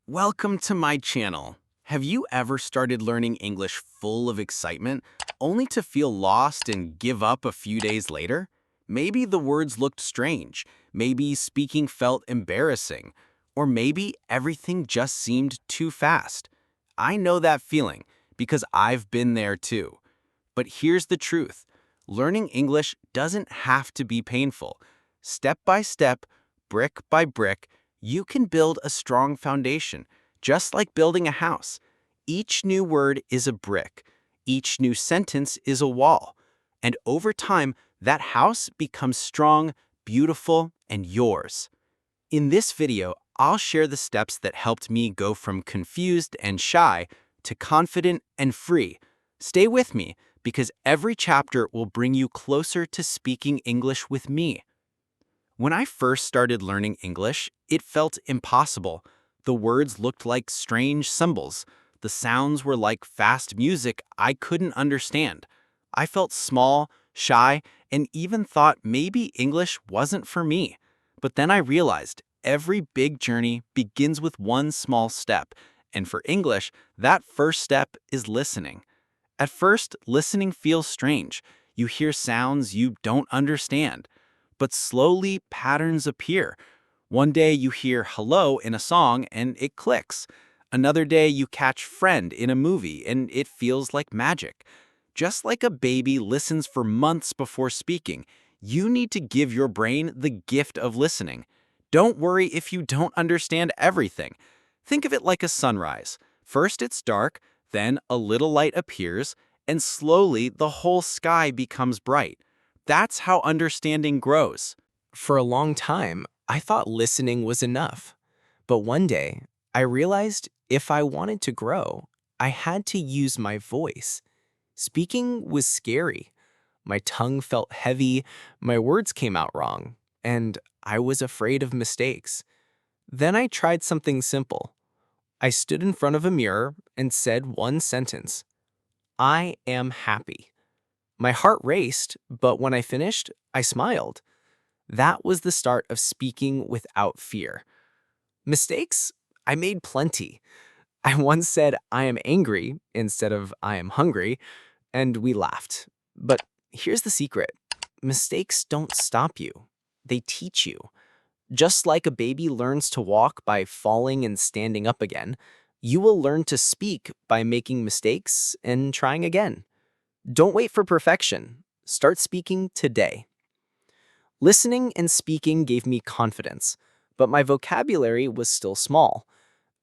Welcome to my channel. Have you ever started learning English full of excitement, only to feel lost and give up a few days later? Maybe the words looked strange, maybe speaking felt embarrassing, or maybe everything just seemed too fast. I know that feeling because I've been there too. But here's the truth. Learning English doesn't have to be painful. Step by step, brick by brick, you can build a strong foundation, just like building a house. Each new word is a brick. Each new sentence is a wall. And over time, that house becomes strong, beautiful, and yours. In this video, I'll share the steps that helped me go from confused and shy to confident and free. Stay with me, because every chapter will bring you closer to speaking English with me. When I first started learning English, it felt impossible. The words looked like strange symbols. The sounds were like fast music I couldn't understand. I felt small, shy, and even thought maybe English wasn't for me. But then I realized every big journey begins with one small step, and for English, that first step is listening. At first, listening feels strange. You hear sounds you don't understand. But slowly, patterns appear. One day you hear hello in a song and it clicks. Another day you catch friend in a movie and it feels like magic. Just like a baby listens for months before speaking, you need to give your brain the gift of listening. Don't worry if you don't understand everything. Think of it like a sunrise. First it's dark, then a little light appears, and slowly the whole sky becomes bright. That's how understanding grows. For a long time, I thought listening was enough. But one day, I realized if I wanted to grow, I had to use my voice. Speaking was scary. My tongue felt heavy, my words came out wrong, and I was afraid of mistakes. Then I tried something simple. I stood in front of a mirror and said one sentence: I am happy. My heart raced, but when I finished, I smiled. That was the start of speaking without fear. Mistakes? I made plenty. I once said, I am angry instead of I am hungry, and we laughed. But here's the secret. Mistakes don't stop you. They teach you. Just like a baby learns to walk by falling and standing up again, you will learn to speak by making mistakes and trying again. Don't wait for perfection. Start speaking today. Listening and speaking gave me confidence, but my vocabulary was still small.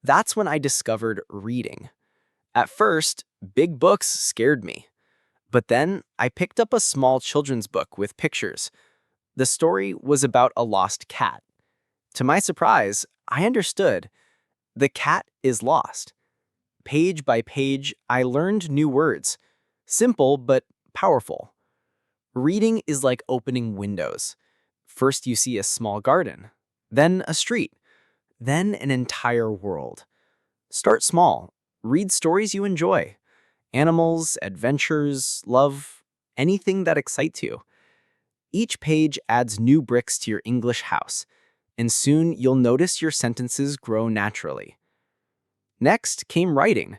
That's when I discovered reading. At first, big books scared me. But then I picked up a small children's book with pictures. The story was about a lost cat. To my surprise, I understood. The cat is lost. Page by page, I learned new words. Simple but powerful. Reading is like opening windows. First you see a small garden, then a street, then an entire world. Start small. Read stories you enjoy. Animals, adventures, love, anything that excites you. Each page adds new bricks to your English house, and soon you'll notice your sentences grow naturally. Next came writing.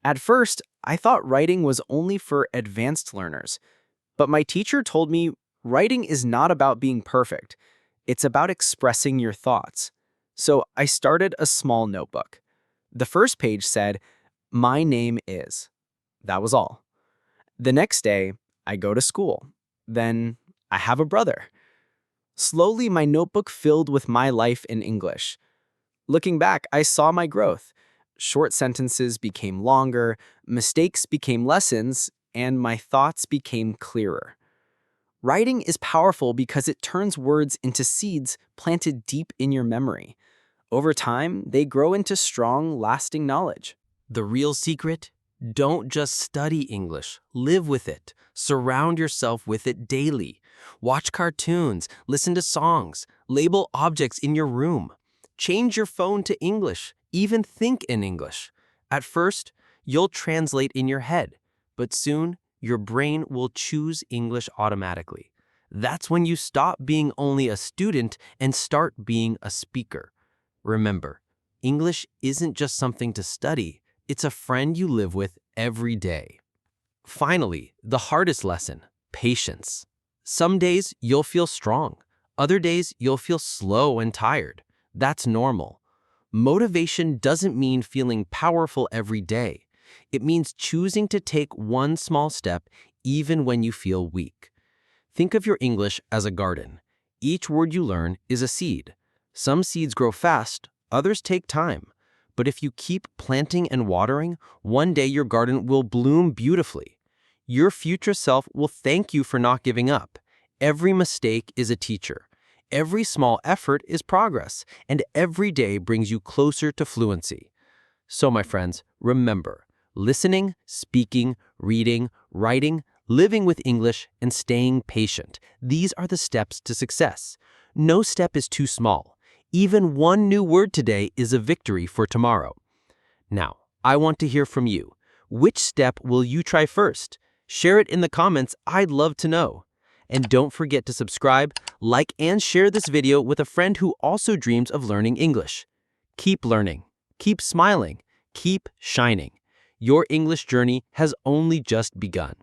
At first, I thought writing was only for advanced learners, but my teacher told me writing is not about being perfect. It's about expressing your thoughts. So I started a small notebook. The first page said, "My name is." That was all. The next day, I go to school. Then, I have a brother. Slowly, my notebook filled with my life in English. Looking back, I saw my growth. Short sentences became longer, mistakes became lessons, and my thoughts became clearer. Writing is powerful because it turns words into seeds planted deep in your memory. Over time, they grow into strong, lasting knowledge. The real secret? Don't just study English, live with it. Surround yourself with it daily. Watch cartoons, listen to songs, label objects in your room. Change your phone to English, even think in English. At first, you'll translate in your head, but soon your brain will choose English automatically. That's when you stop being only a student and start being a speaker. Remember, English isn't just something to study, it's a friend you live with every day. Finally, the hardest lesson, patience. Some days you'll feel strong. Other days you'll feel slow and tired. That's normal. Motivation doesn't mean feeling powerful every day. It means choosing to take one small step even when you feel weak. Think of your English as a garden. Each word you learn is a seed. Some seeds grow fast, others take time. But if you keep planting and watering, one day your garden will bloom beautifully. Your future self will thank you for not giving up. Every mistake is a teacher. Every small effort is progress, and every day brings you closer to fluency. So, my friends, remember, listening, speaking, reading, writing, living with English, and staying patient. These are the steps to success. No step is too small. Even one new word today is a victory for tomorrow. Now, I want to hear from you. Which step will you try first? Share it in the comments. I'd love to know. And don't forget to subscribe, like, and share this video with a friend who also dreams of learning English. Keep learning, keep smiling, keep shining. Your English journey has only just begun.